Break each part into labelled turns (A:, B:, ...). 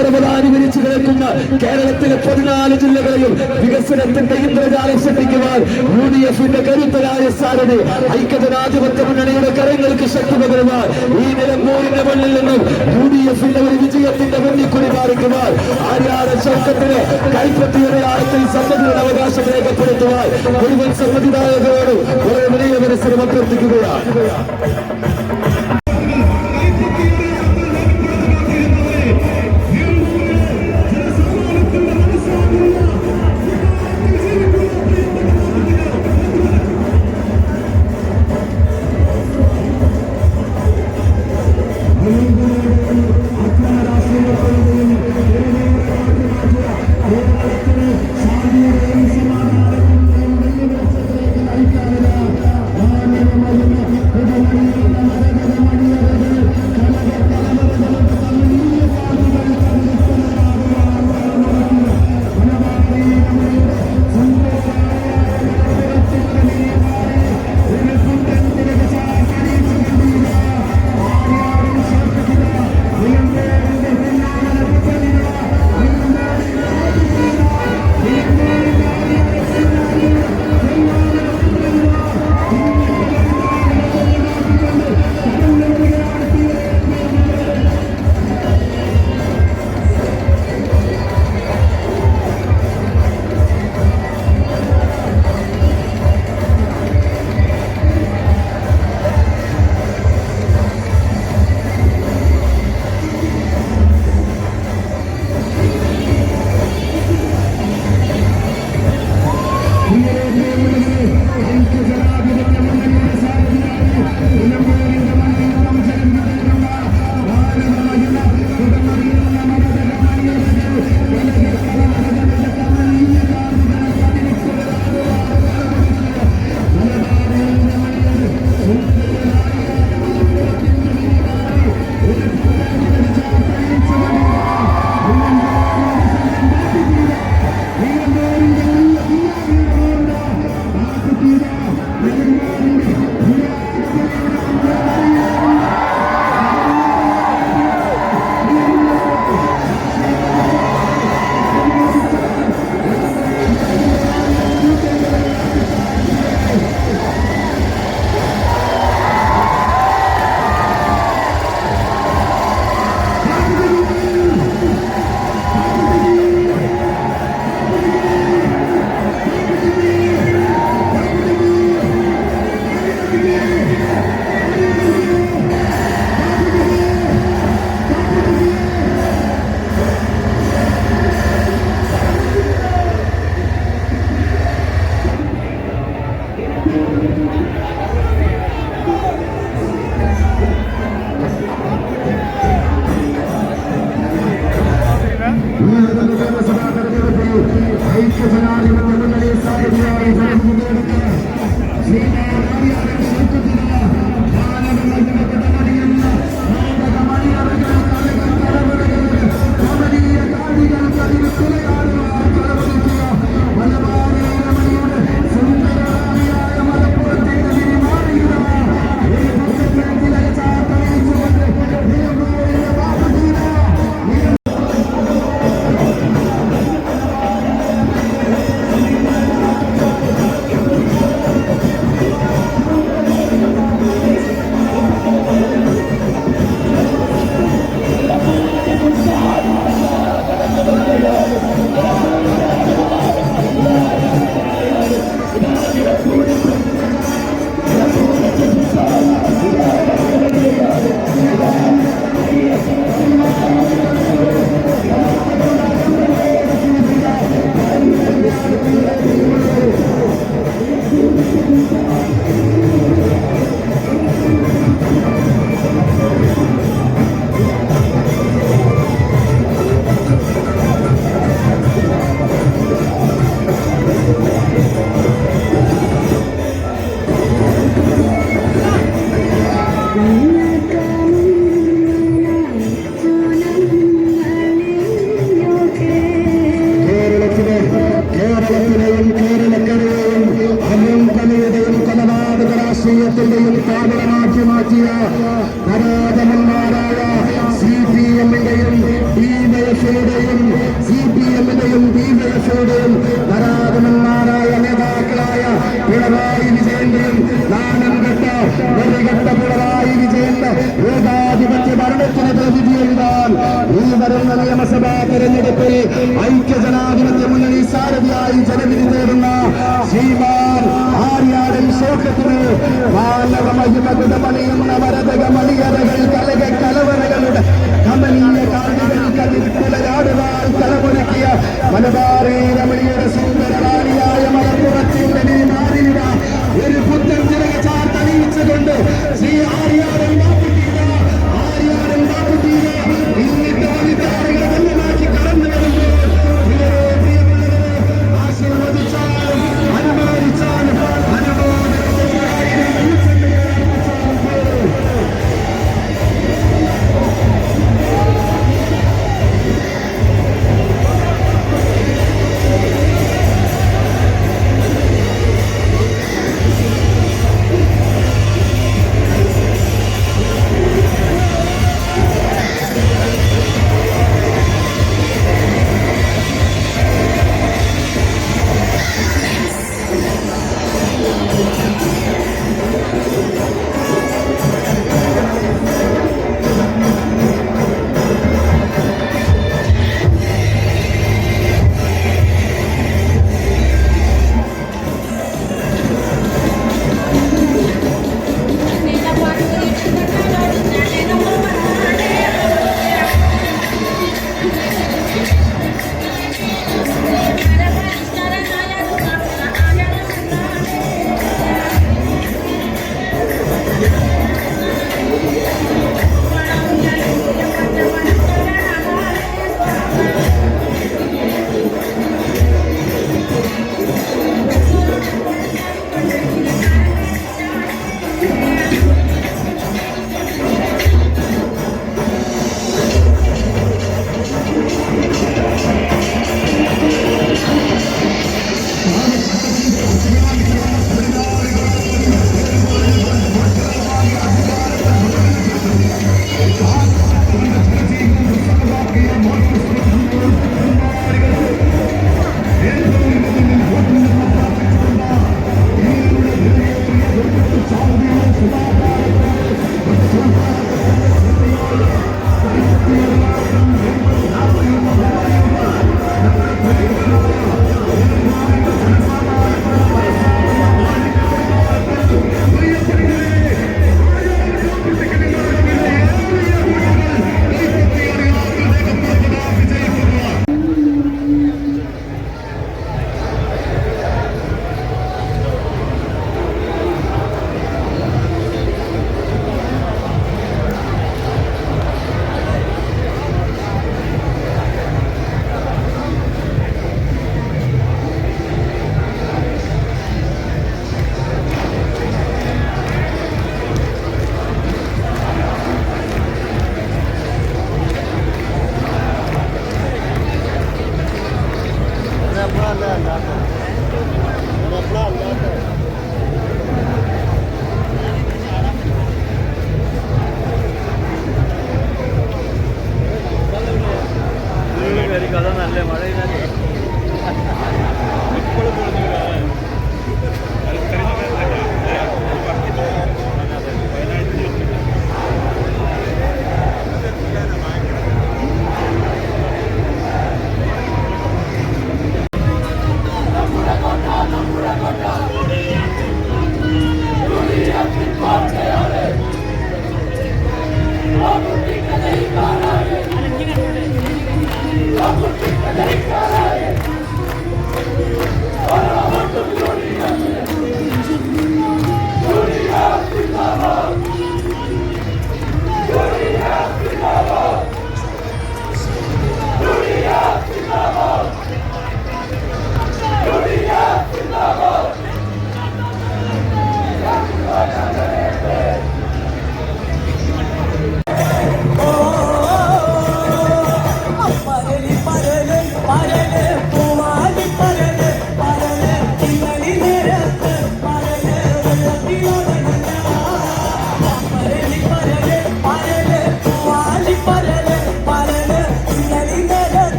A: അഗ്നിപർവ്വതാനി വിരിച്ചു കിടക്കുന്ന കേരളത്തിലെ 14 ജില്ലകളെയും വികസനത്തിന്റെ ഇന്ദ്രജാലം സൃഷ്ടിക്കുവാൻ UDF-ന്റെ കരുത്തരായ സാരഥി ഐക്യജനാധിപത്യ മുന്നണിയുടെ കരങ്ങൾക്ക് ശക്തി പകരുവാൻ ഈ നിലമ്പൂരിന്റെ മണ്ണിൽ നിന്നും UDF-ന്റെ ഒരു വിജയത്തിന്റെ വെള്ളിക്കുടി പാറിക്കുവാൻ ആര്യാടൻ ഷൗക്കത്തിന് കൈപ്പറ്റിയുടെ ആഴത്തിൽ സമ്മതിയുടെ അവകാശം രേഖപ്പെടുത്തുവാൻ മുഴുവൻ സമ്മതിദായകരോട് കുറെ വിനയ മനസ്സിലും അഭ്യർത്ഥിക്കുകയാണ്.
B: പരാജയന്മാരായ CPM-ന്റെയും DYF ഐക്യജനാധിപത്യ മുന്നണി സാരഥിയായി ജനവിധി നേടുന്ന ശ്രീമാൻ ആര്യാടൻ ശോകത്തിന് മാനവ മഹിമകുടമണിയുന്ന വരതക മണിയറകൾ കലക കലവറകളുടെ കമനീയ കാർണികൾ കതിർക്കുലരാടുവാൻ തലമുറക്കിയ മലബാറി രമണിയുടെ സുന്ദരറാണിയായ മലപ്പുറത്തിന്റെ മാറിനിട ഒരു പുത്തൻ ചിറക ചാർത്തണിയിച്ചുകൊണ്ട് ശ്രീ ആര്യാടൻ ഇന്നിട്ട് വനിതാരകളെ വെള്ളമാക്കി കടന്നു വരുമ്പോൾ ആശീർവദിച്ചാലും അനുമോദിച്ചാലും അനുമോദനം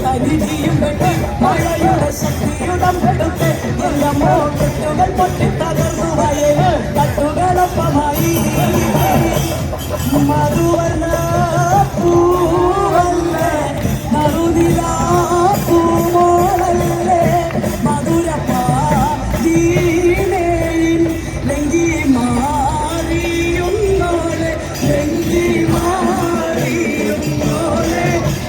C: തനിജിയും വെട്ടി മഴയുടെ ശക്തിയുടമ്പെടുത്ത് എല്ലമോ കെട്ടുകൾ പൊട്ടി തകർന്നു വയൽ തട്ടുകളൊപ്പമായി മധുവർണ്ണ പൂവല്ലേ നറുനിലാ പൂമോളല്ലേ മധുരപ്പാതീനയിൽ ലെങ്കി മാറിയുന്നോളെ ലെങ്കി മാറിയുന്നോളെ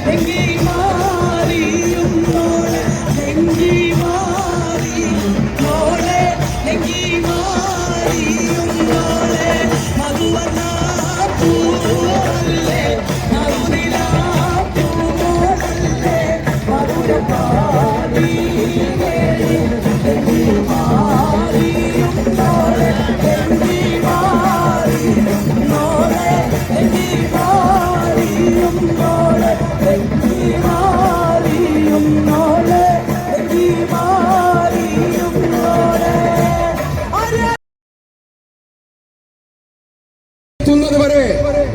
C: ലെങ്കി മാറിയുന്നോളെ ലെങ്കി മാറിയുന്നോളെ ലെങ്കി മാറിയുന്നോളെ മധുവർണ്ണ പൂവല്ലേ നറുനിലാ പൂമോളല്ലേ മധുരപ്പാതീനയിൽ ലെങ്കി മാറിയുന്നോളെ ലെങ്കി മാറിയുന്നോളെ ലെങ്കി മാറിയുന്നോളെ ലെങ്കി മാറിയുന്നോളെ ലെങ്കി മാറിയുന്നോളെ
D: വരെ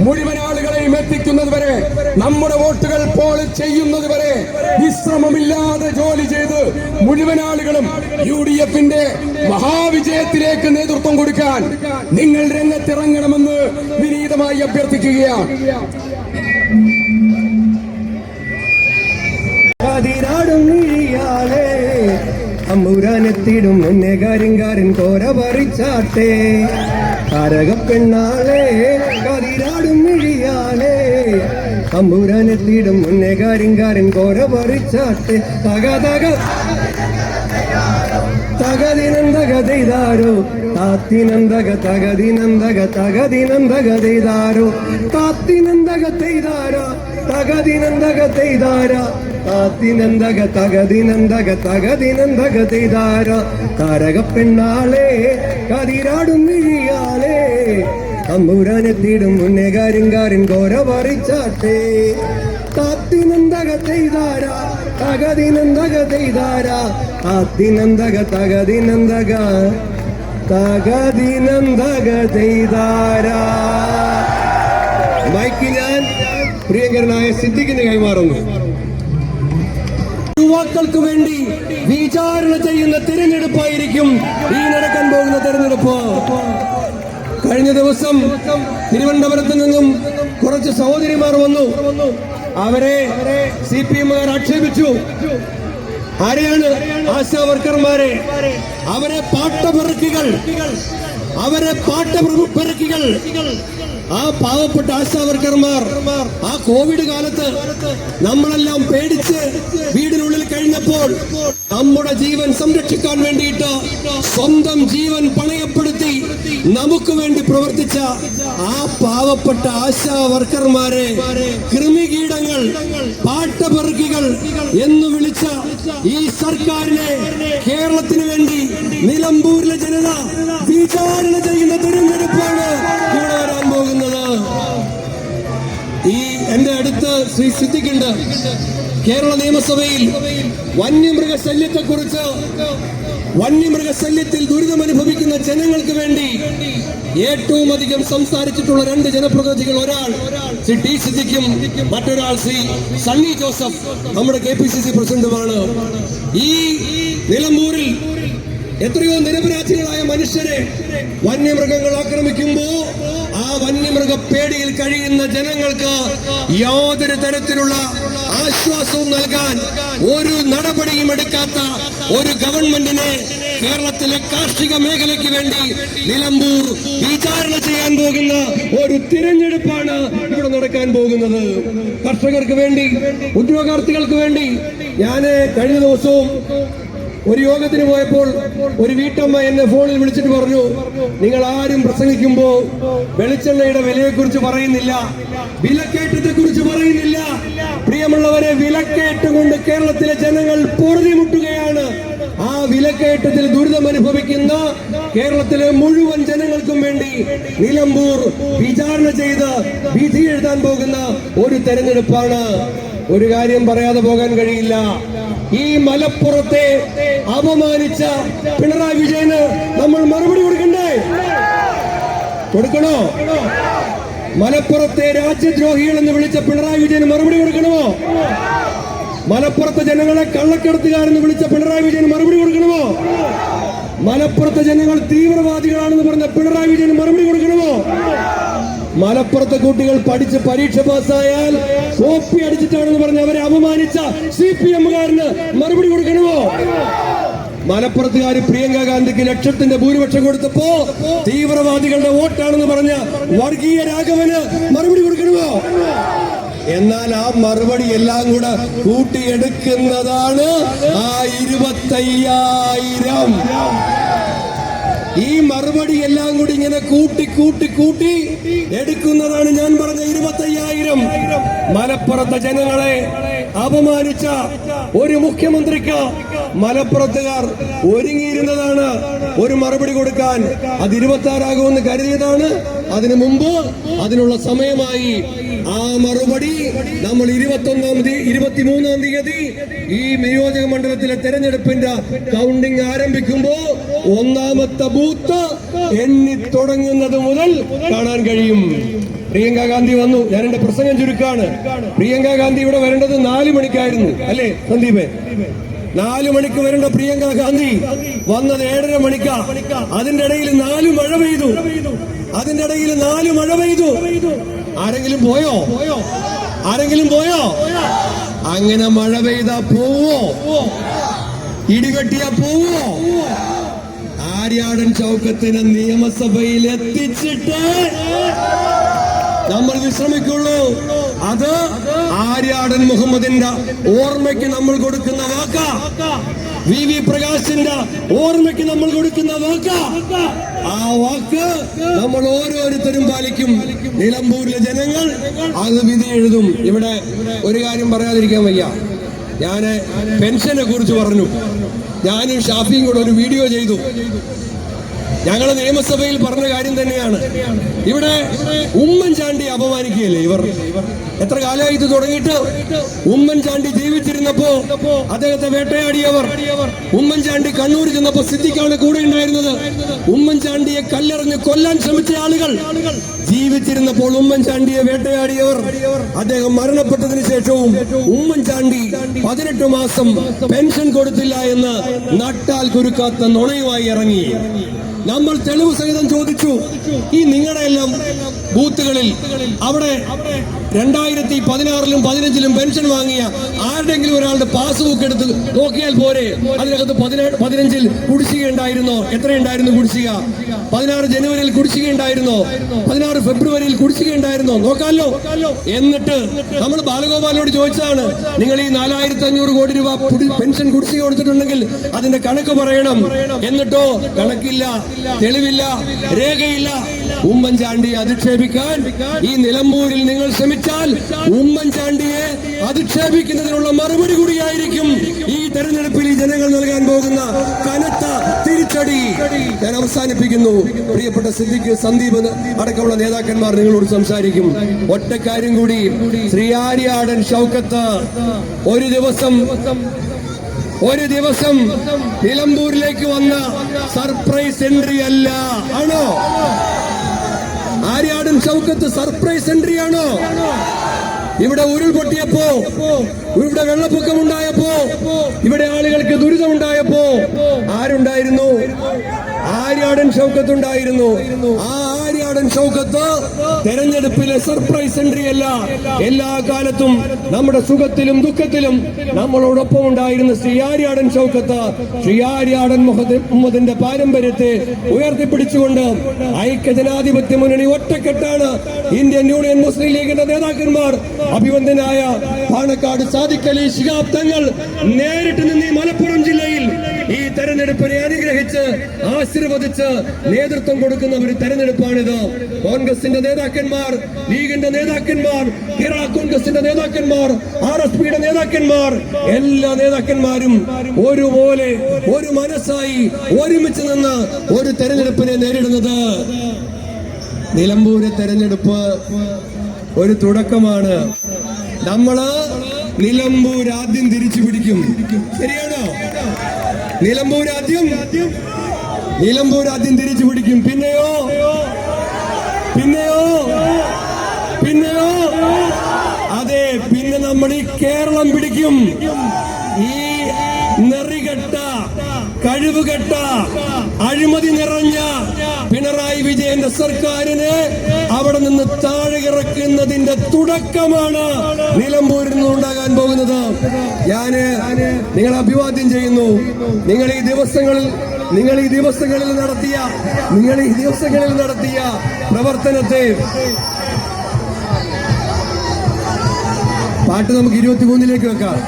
D: മുഴുവൻ ആളുകളെയും എത്തിക്കുന്നത് വരെ നമ്മുടെ വോട്ടുകൾ പോൾ ചെയ്യുന്നത് വരെ വിശ്രമമില്ലാതെ ജോലി ചെയ്ത് മുഴുവൻ ആളുകളും UDF-ന്റെ മഹാവിജയത്തിലേക്ക് നേതൃത്വം കൊടുക്കാൻ നിങ്ങൾ രംഗത്തിറങ്ങണമെന്ന് വിനീതമായി അഭ്യർത്ഥിക്കുകയാണ്.
E: അമ്പൂരാനെത്തിടും മുന്നേ കാര്യങ്കാരൻ കോര പറിച്ചാട്ടെ താരകപ്പെണ്ണാളെ കതിരാടും മിഴിയാളെ അമ്പൂരാനെത്തിടും മുന്നേ കാര്യങ്കാരൻ കോര പറിച്ചാട്ടെ തകതിനന്തകതെയ്താരോ താത്തിനന്തക തകതിനന്തക തകതിനന്തകതെയ്താരോ താത്തിനന്തകത്തെയ്താരോ തകതിനന്തകത്തെയ്താര താത്തിനന്തക തകതിനന്തക തകതിനന്തകതെയ്താര താരകപ്പെണ്ണാളെ കതിരാടും മിഴിയാളെ അമ്പൂരാനെത്തിടും മുന്നേ കാര്യങ്കാരൻ കോര പറിച്ചാട്ടെ താത്തിനന്തകത്തെയ്താര തകതിനന്തകതെയ്താര താത്തിനന്തക തകതിനന്തക തകതിനന്തകതെയ്താര. മൈക്ക് ഞാൻ പ്രിയങ്കരനായ സിദ്ദിഖിന് കൈമാറുന്നു. യുവാക്കൾക്ക് വേണ്ടി വിചാരണ ചെയ്യുന്ന തിരഞ്ഞെടുപ്പായിരിക്കും ഈ നടക്കാൻ പോകുന്ന തിരഞ്ഞെടുപ്പ്. കഴിഞ്ഞ ദിവസം തിരുവനന്തപുരത്ത് നിന്നും കുറച്ച് സഹോദരിമാർ വന്നു. അവരെ CPM-കാർ ആക്ഷേപിച്ചു. ആരെയാണ്? ആശാ വർക്കർമാരെ. അവരെ പാട്ടപ്പെറുക്കികൾ, അവരെ പാട്ടപ്പെറുക്കികൾ. ആ പാവപ്പെട്ട ആശാവർക്കർമാർ ആ കോവിഡ് കാലത്ത് നമ്മളെല്ലാം പേടിച്ച് വീടിനുള്ളിൽ കഴിഞ്ഞപ്പോൾ നമ്മുടെ ജീവൻ സംരക്ഷിക്കാൻ വേണ്ടിയിട്ട് സ്വന്തം ജീവൻ പണയപ്പെടുത്തി നമുക്ക് വേണ്ടി പ്രവർത്തിച്ച ആ പാവപ്പെട്ട ആശാവർക്കർമാരെ കൃമികീടങ്ങൾ, പാട്ടപ്പെറുക്കികൾ എന്ന് വിളിച്ച ഈ സർക്കാരിനെ കേരളത്തിന് വേണ്ടി നിലമ്പൂരിലെ ജനത വിചാരണ ചെയ്യുന്ന തിരഞ്ഞെടുപ്പാണ് ഇവിടെ വരാൻ പോകുന്നത്. ഈ എന്റെ അടുത്ത് ശ്രീ സിദ്ദിഖുണ്ട്. കേരള നിയമസഭയിൽ വന്യമൃഗശല്യത്തെക്കുറിച്ച്, വന്യമൃഗശല്യത്തിൽ ദുരിതമനുഭവിക്കുന്ന ജനങ്ങൾക്ക് വേണ്ടി ഏറ്റവും അധികം സംസാരിച്ചിട്ടുള്ള രണ്ട് ജനപ്രതിനിധികൾ, ഒരാൾ ശ്രീ ടി സിദ്ദിഖും മറ്റൊരാൾ ശ്രീ സണ്ണി ജോസഫ്, നമ്മുടെ KPCC പ്രസിഡന്റുമാണ്. ഈ നിലമ്പൂരിൽ എത്രയോ നിരപരാധികളായ മനുഷ്യരെ വന്യമൃഗങ്ങൾ ആക്രമിക്കുമ്പോ ആ വന്യമൃഗ പേടിയിൽ കഴിയുന്ന ജനങ്ങൾക്ക് യാതൊരു തരത്തിലുള്ള ആശ്വാസവും നൽകാൻ ഒരു നടപടിയും എടുക്കാത്ത ഒരു ഗവൺമെന്റിനെ കേരളത്തിലെ കാർഷിക മേഖലയ്ക്ക് വേണ്ടി നിലമ്പൂർ വിചാരണ ചെയ്യാൻ പോകുന്ന ഒരു തിരഞ്ഞെടുപ്പാണ് ഇവിടെ നടക്കാൻ പോകുന്നത്. കർഷകർക്ക് വേണ്ടി, ഉദ്യോഗാർത്ഥികൾക്ക് വേണ്ടി. ഞാൻ കഴിഞ്ഞ ദിവസവും ഒരു യോഗത്തിന് പോയപ്പോൾ ഒരു വീട്ടമ്മ എന്നെ ഫോണിൽ വിളിച്ചിട്ട് പറഞ്ഞു, നിങ്ങൾ ആരും പ്രസംഗിക്കുമ്പോ വെളിച്ചെണ്ണയുടെ വിലയെക്കുറിച്ച് പറയുന്നില്ല, വിലക്കയറ്റത്തെ കുറിച്ച് പറയുന്നില്ല. പ്രിയമുള്ളവരെ, വിലക്കയറ്റം കൊണ്ട് കേരളത്തിലെ ജനങ്ങൾ പൊറുതിമുട്ടുകയാണ്. ആ വിലക്കയറ്റത്തിൽ ദുരിതം അനുഭവിക്കുന്ന കേരളത്തിലെ മുഴുവൻ ജനങ്ങൾക്കും വേണ്ടി നിലമ്പൂർ വിചാരണ ചെയ്ത് വിധി എഴുതാൻ പോകുന്ന ഒരു തെരഞ്ഞെടുപ്പാണ്. ഒരു കാര്യം പറയാതെ പോകാൻ കഴിയില്ല. ഈ മലപ്പുറത്തെ അപമാനിച്ച പിണറായി വിജയന് നമ്മൾ മറുപടി കൊടുക്കണ്ടേ? കൊടുക്കണോ? മലപ്പുറത്തെ രാജ്യദ്രോഹികൾ എന്ന് വിളിച്ച പിണറായി വിജയന് മറുപടി കൊടുക്കണമോ? മലപ്പുറത്തെ ജനങ്ങളെ കള്ളക്കടത്തുകാരെന്ന് വിളിച്ച പിണറായി വിജയന് മറുപടി കൊടുക്കണമോ? മലപ്പുറത്തെ ജനങ്ങൾ തീവ്രവാദികളാണെന്ന് പറഞ്ഞ പിണറായി വിജയന് മറുപടി കൊടുക്കണമോ? മലപ്പുറത്തെ കുട്ടികൾ പഠിച്ച് പരീക്ഷ പാസ്സായാൽ കോപ്പി അടിച്ചിട്ടാണെന്ന് പറഞ്ഞ് അവരെ അപമാനിച്ച CPM-കാരന് മറുപടി കൊടുക്കണമോ? മലപ്പുറത്തുകാർ പ്രിയങ്ക ഗാന്ധിക്ക് ലക്ഷത്തിന്റെ ഭൂരിപക്ഷം കൊടുത്തപ്പോ തീവ്രവാദികളുടെ വോട്ടാണെന്ന് പറഞ്ഞ വർഗീയ രാഘവന് മറുപടി കൊടുക്കണമോ? എന്നാൽ ആ മറുപടി എല്ലാം കൂടെ കൂട്ടിയെടുക്കുന്നതാണ് ആ 25,000. ഈ മറുപടി എല്ലാം കൂടി ഇങ്ങനെ കൂട്ടി എടുക്കുന്നതാണ് ഞാൻ പറഞ്ഞ 25,000. മലപ്പുറത്തെ ജനങ്ങളെ അപമാനിച്ച ഒരു മുഖ്യമന്ത്രിക്ക് മലപ്പുറത്തുകാർ ഒരുങ്ങിയിരുന്നതാണ് ഒരു മറുപടി കൊടുക്കാൻ. അത് 26 കരുതിയതാണ്. അതിനു മുമ്പ് അതിനുള്ള സമയമായി. ആ മറുപടി നമ്മൾ 23 തീയതി ഈ നിയോജക മണ്ഡലത്തിലെ തെരഞ്ഞെടുപ്പിന്റെ കൗണ്ടിംഗ് ആരംഭിക്കുമ്പോ ഒന്നാമത്തെ ബൂത്ത് എണ്ണി തുടങ്ങുന്നത് മുതൽ കാണാൻ കഴിയും. പ്രിയങ്ക ഗാന്ധി വന്നു. ഞാൻ എന്റെ പ്രസംഗം ചുരുക്കാണ്. പ്രിയങ്ക ഗാന്ധി ഇവിടെ വരേണ്ടത് 4 മണിക്കായിരുന്നു, അല്ലേ സന്ദീപേ? 4 മണിക്ക് വരേണ്ട പ്രിയങ്ക ഗാന്ധി വന്നത് 7:30 മണിക്കാ. അതിന്റെ ഇടയിൽ 4 മഴ പെയ്തു. ആരെങ്കിലും പോയോ? അങ്ങനെ മഴ പെയ്താ പോവോ? ഇടിവെട്ടിയാ പോവോ? ആര്യാടൻ ഷൗക്കത്തിനെ നിയമസഭയിൽ എത്തിച്ചിട്ട് നമ്മൾ വിശ്രമിക്കുള്ളൂ. അത് ആര്യാടൻ മുഹമ്മദിന്റെ ഓർമ്മയ്ക്ക് നമ്മൾ കൊടുക്കുന്ന വാക്ക. VV പ്രകാശിന്റെ ഓർമ്മയ്ക്ക് നമ്മൾ കൊടുക്കുന്ന വാക്ക. ആ വാക്ക് നമ്മൾ ഓരോരുത്തരും പാലിക്കും. നിലമ്പൂരിലെ ജനങ്ങൾ അത് വിധി എഴുതും. ഇവിടെ ഒരു കാര്യം പറയാതിരിക്കാൻ വയ്യ. ഞാന് പെൻഷനെ കുറിച്ച് പറഞ്ഞു. ഞാനും ഷാഫിയും കൂടെ ഒരു വീഡിയോ ചെയ്തു. ഞങ്ങൾ നിയമസഭയിൽ പറഞ്ഞ കാര്യം തന്നെയാണ്. ഇവിടെ ഉമ്മൻചാണ്ടി അപമാനിക്കുകയല്ലേ ഇവർ? എത്ര കാലമായി ഇത് തുടങ്ങിയിട്ട്? ഉമ്മൻചാണ്ടി ജീവിച്ചിരുന്നപ്പോ അദ്ദേഹത്തെ വേട്ടയാടിയവർ. ഉമ്മൻചാണ്ടി കണ്ണൂർ ചെന്നപ്പോ സിദ്ദിഖാണ് കൂടെ ഉണ്ടായിരുന്നത്. ഉമ്മൻചാണ്ടിയെ കല്ലെറിഞ്ഞ് കൊല്ലാൻ ശ്രമിച്ച ആളുകൾ ജീവിച്ചിരുന്നപ്പോൾ ഉമ്മൻചാണ്ടിയെ വേട്ടയാടിയവർ. അദ്ദേഹം മരണപ്പെട്ടതിന് ശേഷവും ഉമ്മൻചാണ്ടി 18 മാസം പെൻഷൻ കൊടുത്തില്ല എന്ന് നട്ടാൽ കുരുക്കാത്ത നുണയുമായി ഇറങ്ങി. നമ്മൾ തെളിവ് സഹിതം ചോദിച്ചു. ഈ നിങ്ങളുടെ എല്ലാം ബൂത്തുകളിൽ അവിടെ 2016-ലും 15-ലും പെൻഷൻ വാങ്ങിയ ആരുടെങ്കിലും ഒരാളുടെ പാസ്ബുക്ക് എടുത്ത് നോക്കിയാൽ പോരെ? അതിനകത്ത് 15-ൽ കുടിശ്ശിക ഉണ്ടായിരുന്നോ? എത്രയുണ്ടായിരുന്നു കുടിശ്ശിക? 16 ജനുവരിയിൽ കുടിശ്ശിക ഉണ്ടായിരുന്നോ? 16 ഫെബ്രുവരിയിൽ കുടിശ്ശിക ഉണ്ടായിരുന്നോ? നോക്കാമല്ലോ. എന്നിട്ട് നമ്മൾ ബാലഗോപാലിനോട് ചോദിച്ചതാണ്, നിങ്ങൾ ഈ 4,500 കോടി രൂപ പെൻഷൻ കുടിശ്ശിക കൊടുത്തിട്ടുണ്ടെങ്കിൽ അതിന്റെ കണക്ക് പറയണം. എന്നിട്ടോ കണക്കില്ല, തെളിവില്ല, രേഖയില്ല. ഉമ്മൻചാണ്ടിയെ അധിക്ഷേപിക്കാൻ ഈ നിലമ്പൂരിൽ നിങ്ങൾ ശ്രമിച്ചാൽ ഉമ്മൻചാണ്ടിയെ അധിക്ഷേപിക്കുന്നതിനുള്ള മറുപടി കൂടിയായിരിക്കും ഈ തെരഞ്ഞെടുപ്പിൽ ഈ ജനങ്ങൾ നൽകാൻ പോകുന്ന കനത്ത തിരിച്ചടി. ഞാൻ അവസാനിപ്പിക്കുന്നു. പ്രിയപ്പെട്ട സിദ്ദിഖ്, സന്ദീപ് അടക്കമുള്ള നേതാക്കന്മാർ നിങ്ങളോട് സംസാരിക്കും. ഒറ്റ കാര്യം കൂടി. ശ്രീ ആര്യാടൻ ഷൗക്കത്ത് ഒരു ദിവസം നിലമ്പൂരിലേക്ക് വന്ന സർപ്രൈസ് എൻട്രി അല്ല. ആണോ? ആര്യാടൻ ഷൗക്കത്ത് സർപ്രൈസ് എൻട്രി ആണോ? ഇവിടെ ഉരുൾപൊട്ടിയപ്പോ, ഇവിടെ വെള്ളപ്പൊക്കമുണ്ടായപ്പോ, ഇവിടെ ആളുകൾക്ക് ദുരിതമുണ്ടായപ്പോ ആരുണ്ടായിരുന്നു? ആര്യാടൻ ഷൗക്കത്ത് ഉണ്ടായിരുന്നു. ആ ആര്യാടൻ ഷൗക്കത്ത് തെരഞ്ഞെടുപ്പിലെ സർപ്രൈസ് എൻട്രി അല്ല. എല്ലാ കാലത്തും നമ്മുടെ സുഖത്തിലും ദുഃഖത്തിലും നമ്മളോടൊപ്പം ഉണ്ടായിരുന്ന ശ്രീ ആര്യാടൻ ഷൗക്കത്ത്, ശ്രീ ആര്യാടൻ മുഹമ്മദിന്റെ പാരമ്പര്യത്തെ ഉയർത്തിപ്പിടിച്ചുകൊണ്ട് ഐക്യജനാധിപത്യ മുന്നണി ഒറ്റക്കെട്ടാണ്. ഇന്ത്യൻ യൂണിയൻ മുസ്ലിം ലീഗിന്റെ നേതാക്കന്മാർ, അഭിവന്ദനായ പാണക്കാട് സാദിഖ് അലി ശിഹാബ് തങ്ങൾ നേരിട്ട് നിന്ന് മലപ്പുറം ജില്ലയിൽ ഈ തെരഞ്ഞെടുപ്പിനെ അനുഗ്രഹിച്ച് ആശീർവദിച്ച് നേതൃത്വം കൊടുക്കുന്ന ഒരു തെരഞ്ഞെടുപ്പാണിത്. കോൺഗ്രസിന്റെ നേതാക്കന്മാർ, ലീഗിന്റെ നേതാക്കന്മാർ, കേരള കോൺഗ്രസിന്റെ നേതാക്കന്മാർ, RSPയുടെ നേതാക്കന്മാർ, എല്ലാ നേതാക്കന്മാരും ഒരുപോലെ ഒരു മനസ്സായി ഒരുമിച്ച് നിന്ന് ഒരു തെരഞ്ഞെടുപ്പിനെ നേരിടുന്നത്. നിലമ്പൂര് തെരഞ്ഞെടുപ്പ് ഒരു തുടക്കമാണ്. നമ്മള് നിലമ്പൂർ ആദ്യം തിരിച്ചു പിടിക്കും. ശരിയാണോ? നിലമ്പൂർ ആദ്യം തിരിച്ചു പിടിക്കും. പിന്നെയോ പിന്നെയോ അതെ, പിന്നെ നമ്മൾ ഈ കേരളം പിടിക്കും. ഈ നെറികെട്ട, കഴിവുകെട്ട, അഴിമതി നിറഞ്ഞ പിണറായി വിജയന്റെ സർക്കാരിനെ അവിടെ നിന്ന് താഴെ ഇറക്കുന്നതിന്റെ തുടക്കമാണ് നിലമ്പൂരിൽ നിന്നുണ്ടാകാൻ പോകുന്നത്. ഞാന് നിങ്ങളെ അഭിവാദ്യം ചെയ്യുന്നു. നിങ്ങൾ ഈ ദിവസങ്ങളിൽ നടത്തിയ പ്രവർത്തനത്തെ പാട്ട് നമുക്ക് 23-ലേക്ക് വെക്കാം.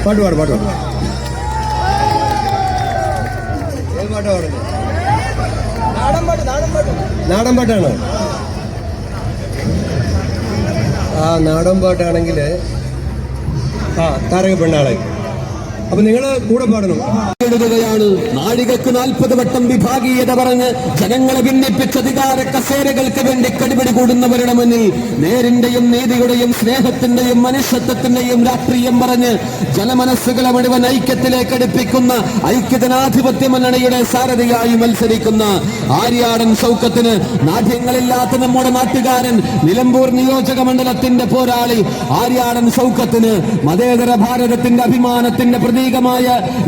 E: പാട്ട് നാടൻ പാട്ടാണ്. ആ നാടൻ പാട്ടാണെങ്കിൽ താരക പെണ്ണാളെ. അപ്പൊ നിങ്ങള് കൂടെ പാടണം.
A: എഴുതുകയാണ്. നാഴികക്ക് 40 വട്ടം വിഭാഗീയത പറഞ്ഞ് ജനങ്ങളെ ഭിന്നിപ്പിച്ച അധികാര കസേരകൾക്ക് വേണ്ടി കടിപിടി കൂടുന്നവരുടെ മുന്നിൽ നേരിന്റെയും നീതിയുടെയും സ്നേഹത്തിന്റെയും മനുഷ്യത്വത്തിന്റെയും രാഷ്ട്രീയം പറഞ്ഞ് ജനമനസ്സുകളെ മുഴുവൻ ഐക്യത്തിലേക്ക് അടുപ്പിക്കുന്ന ഐക്യജനാധിപത്യ മുന്നണിയുടെ സാരഥിയായി മത്സരിക്കുന്ന ആര്യാടൻ ഷൗക്കത്തിന് നാട്യങ്ങളില്ലാത്ത നമ്മുടെ നാട്ടുകാരൻ, നിലമ്പൂർ നിയോജക മണ്ഡലത്തിന്റെ പോരാളി ആര്യാടൻ ഷൗക്കത്തിന് മതേതര ഭാരതത്തിന്റെ അഭിമാനത്തിന്റെ പ്രതീകമായ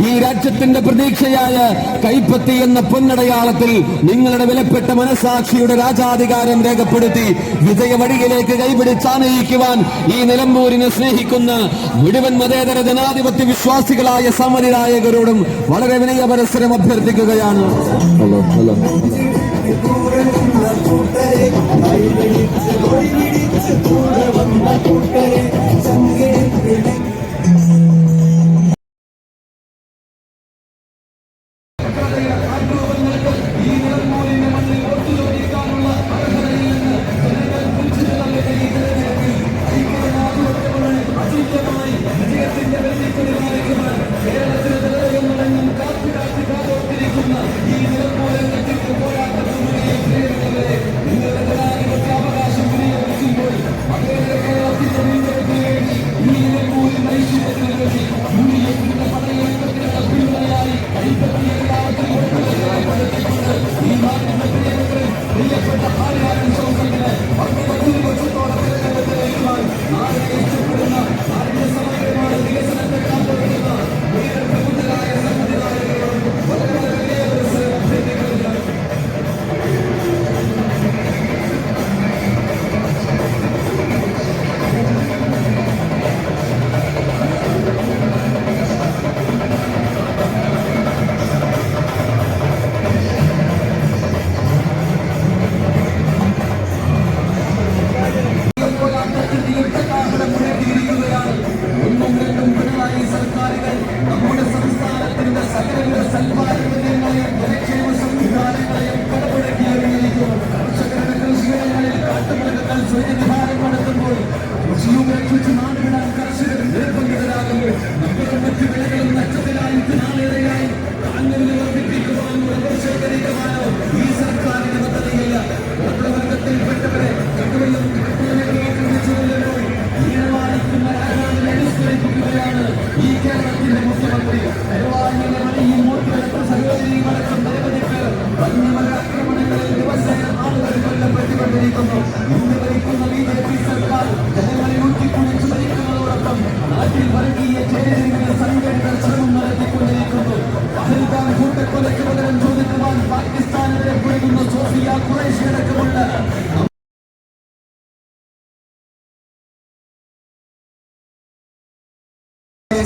A: ഈ രാജ്യത്തിന്റെ പ്രതീക്ഷയായ കൈപ്പത്തി എന്ന പൊന്നടയാളത്തിൽ നിങ്ങളുടെ വിലപ്പെട്ട മനസാക്ഷിയുടെ രാജാധികാരം രേഖപ്പെടുത്തി വിജയവഴിയിലേക്ക് കൈപിടിച്ചാനയിക്കുവാൻ ഈ നിലമ്പൂരിനെ സ്നേഹിക്കുന്ന മുഴുവൻ മതേതര ജനാധിപത്യ വിശ്വാസികളായ സമരനായകരോടും വളരെ വിനയപരസ്പരം അഭ്യർത്ഥിക്കുകയാണ്.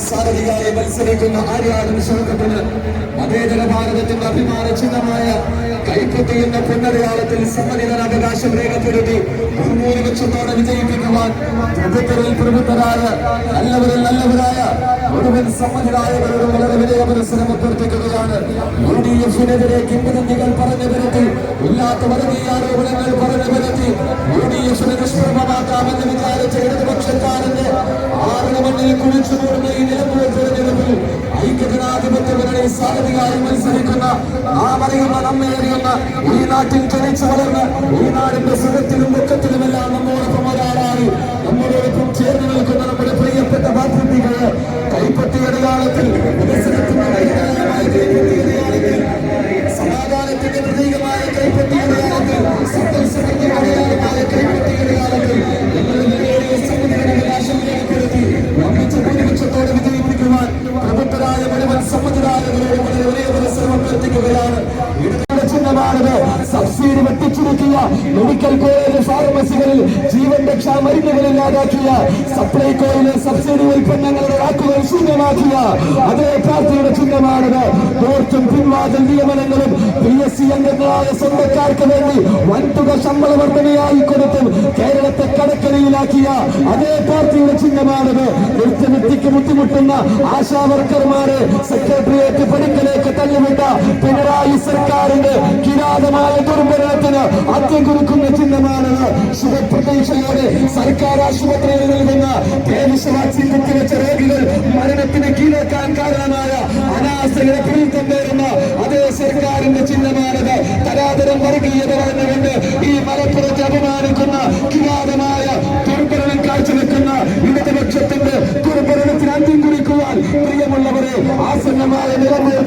A: സാരഥിയായി മത്സരിക്കുന്ന ആര്യാടൻ ഷൗക്കത്തിന് മതേതര ഭാരതത്തിന്റെ അഭിമാന ചിഹ്നമായ കൈപ്പത്തി എന്ന പൊന്നടയാളത്തിൽ സമ്മതിദാനാവകാശം രേഖപ്പെടുത്തി ഭൂരിപക്ഷത്തോടെ വിജയിപ്പിക്കുവാൻ പ്രബുദ്ധരിൽ പ്രബുദ്ധരായ നല്ലവരായ മുഴുവൻ സമ്മതിദായകരോട് വളരെ വിജയപരിസരം അഭ്യർത്ഥിക്കുകയാണ്. UDF-നെതിരെ കിംവദന്തികൾ പറഞ്ഞു വരുത്തി, ഇല്ലാത്ത വർഗീയ ആരോപണങ്ങൾ പറഞ്ഞു വരുത്തി UDF-നെ നിഷ്പ്രഭമാക്കാമെന്ന് വിചാരിച്ച ഇടതുപക്ഷക്കാരന്റെ മണ്ണിൽ കുഴിച്ചു കൂടുന്ന ഈ നിലമ്പൂർ തെരഞ്ഞെടുപ്പിൽ ഐക്യജനാധിപത്യ മുന്നണി സാരഥിയായി മത്സരിക്കുന്ന അറിയുന്ന നമ്മെ അറിയുന്ന ഈ നാട്ടിൽ ജനിച്ചു വളർന്ന് ഈ നാടിന്റെ സുഖത്തിലും ദുഃഖത്തിലുമെല്ലാം നമ്മോടൊപ്പം ഒരാളായി നമ്മോടൊപ്പം ചേർന്ന് നിൽക്കുന്ന നമ്മുടെ പ്രിയപ്പെട്ട ബാധ്യതകള് കൈപ്പത്തി അടയാളത്തിൽ വികസനത്തിന്റെ
B: സമാധാനത്തിന്റെ പ്രതീകമായ കൈപ്പറ്റിയുടെ കാലത്ത്, സന്തോഷത്തിന്റെ അടയാളമായ കൈപ്പറ്റിയുടെ കാലത്ത് ഞങ്ങളുടെ നിലവിലെ സമ്മതികളുടെ നാശം രേഖപ്പെടുത്തി ഒന്നിച്ച ഭൂരിപക്ഷത്തോടെ വിജയിപ്പിക്കുവാൻ പ്രബുദ്ധരായ മുഴുവൻ സമ്മതിദായകരോട് വളരെ ഒരേ ശ്രമം എത്തിക്കുകയാണ്. ചിഹ്നമാണത്. സബ്സിഡി വെട്ടിച്ചുരുക്കിയ മെഡിക്കൽ കോളേജ് ഫാർമസികളിൽ ജീവൻ രക്ഷാ മരുന്നുകൾ ഇല്ലാതാക്കിയ, സപ്ലൈകോയിലെ സബ്സിഡി ഉൽപ്പന്നങ്ങളുടെ വാക്കുകൾ ശൂന്യമാക്കിയ അതേ പാർട്ടിയുടെ ചിഹ്നമാണത്. തോർത്തും പിൻവാതിൽ നിയമനങ്ങളും PSC അംഗങ്ങളായ സ്വന്തക്കാർക്ക് വേണ്ടി വൻതുക ശമ്പള വർധനയായി കൊടുത്തും കേരളത്തെ കടക്കരയിലാക്കിയ അതേ പാർട്ടിയുടെ ചിഹ്നമാണത്. കൃത്യവൃത്തിക്ക് ബുദ്ധിമുട്ടുന്ന ആശാ വർക്കർമാരെ സെക്രട്ടേറിയറ്റ് പടിക്കലേക്ക് തള്ളിവിട്ട പിണറായി സർക്കാരിന്റെ കിരാതമായ ദുർഭരണത്തിന് അന്ത്യം കുറിക്കുന്ന ചിഹ്നമാണത്. ശുഭപ്രതീക്ഷയോടെ സർക്കാർ ആശുപത്രിയിൽ നൽകുന്ന പേവിഷവാക്സിൻ കുത്തിവെച്ച രോഗികൾ മരണത്തിന് കീഴക്കാൻ കാരണമായ അനാസ്ഥയുടെ പിടിത്തം നേരുന്ന അതേ സർക്കാരിന്റെ ചിഹ്നമാണത്. തരാതരം വർഗീയത പറഞ്ഞുകൊണ്ട് ഈ മലപ്പുറത്ത് അപമാനിക്കുന്ന കിരാതമായ ദുർഭരണം കാഴ്ചവെക്കുന്ന ഇടതുപക്ഷത്തിന്റെ ദുർഭരണത്തിന് അന്ത്യം കുറിക്കുവാൻ പ്രിയമുള്ളവരെ, ആസന്നമായ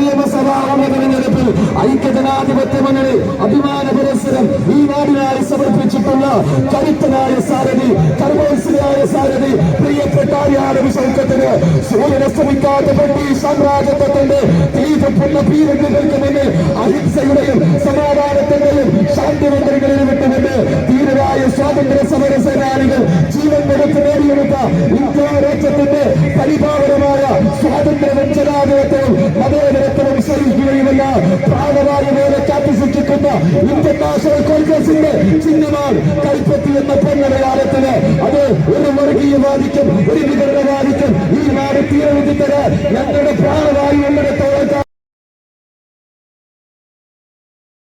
B: നിയമസഭാ തെരഞ്ഞെടുപ്പിൽ ഐക്യജനാധിപത്യ മുന്നണി അഭിമാന പുരസ്സരം ഈ നാടിനായി സമർപ്പിച്ചിട്ടുള്ള കരുത്തനായ സാരഥി, കർമ്മോത്സരായ സാരഥി പ്രിയപ്പെട്ട ആര്യാടൻ ഷൗക്കത്തിന് സൂര്യനസ്തമിക്കാത്ത ബ്രിട്ടീഷ് സാമ്രാജ്യത്വത്തിന്റെ തീപുള്ള പീരങ്കൾക്ക് മുന്നിൽ അഹിംസയുടെയും സമാധാനത്തിന്റെയും ശാന്തിമന്ത്രികളിൽ വിട്ടുകൊണ്ട് ധീരരായ സ്വാതന്ത്ര്യ സമര സേനാനികൾ ജീവൻ കൊടുത്ത് നേടിയെടുത്ത ഇന്ത്യ രാജ്യത്തിന്റെ പരിപാവനമായ സ്വാതന്ത്ര്യവും ജനാധിപത്യവും മതേതരത്വവും സഹിക്കുകയുമല്ല പ്രാണവായു പോലെ കാത്തുസൂക്ഷിക്കുന്ന ഇന്ത്യൻ നാഷണൽ കോൺഗ്രസിന്റെ ചിഹ്നമാണ് കൈപ്പത്തി എന്ന പൊന്നടയാളത്തിന്. അത് ഒരു വർഗീയവാദിക്കും ഒരു വികരണവാദിക്കും ഈ നാട് തീരവിധി തരാൻ ഞങ്ങളുടെ പ്രാണവായു ഉള്ളിടത്ത്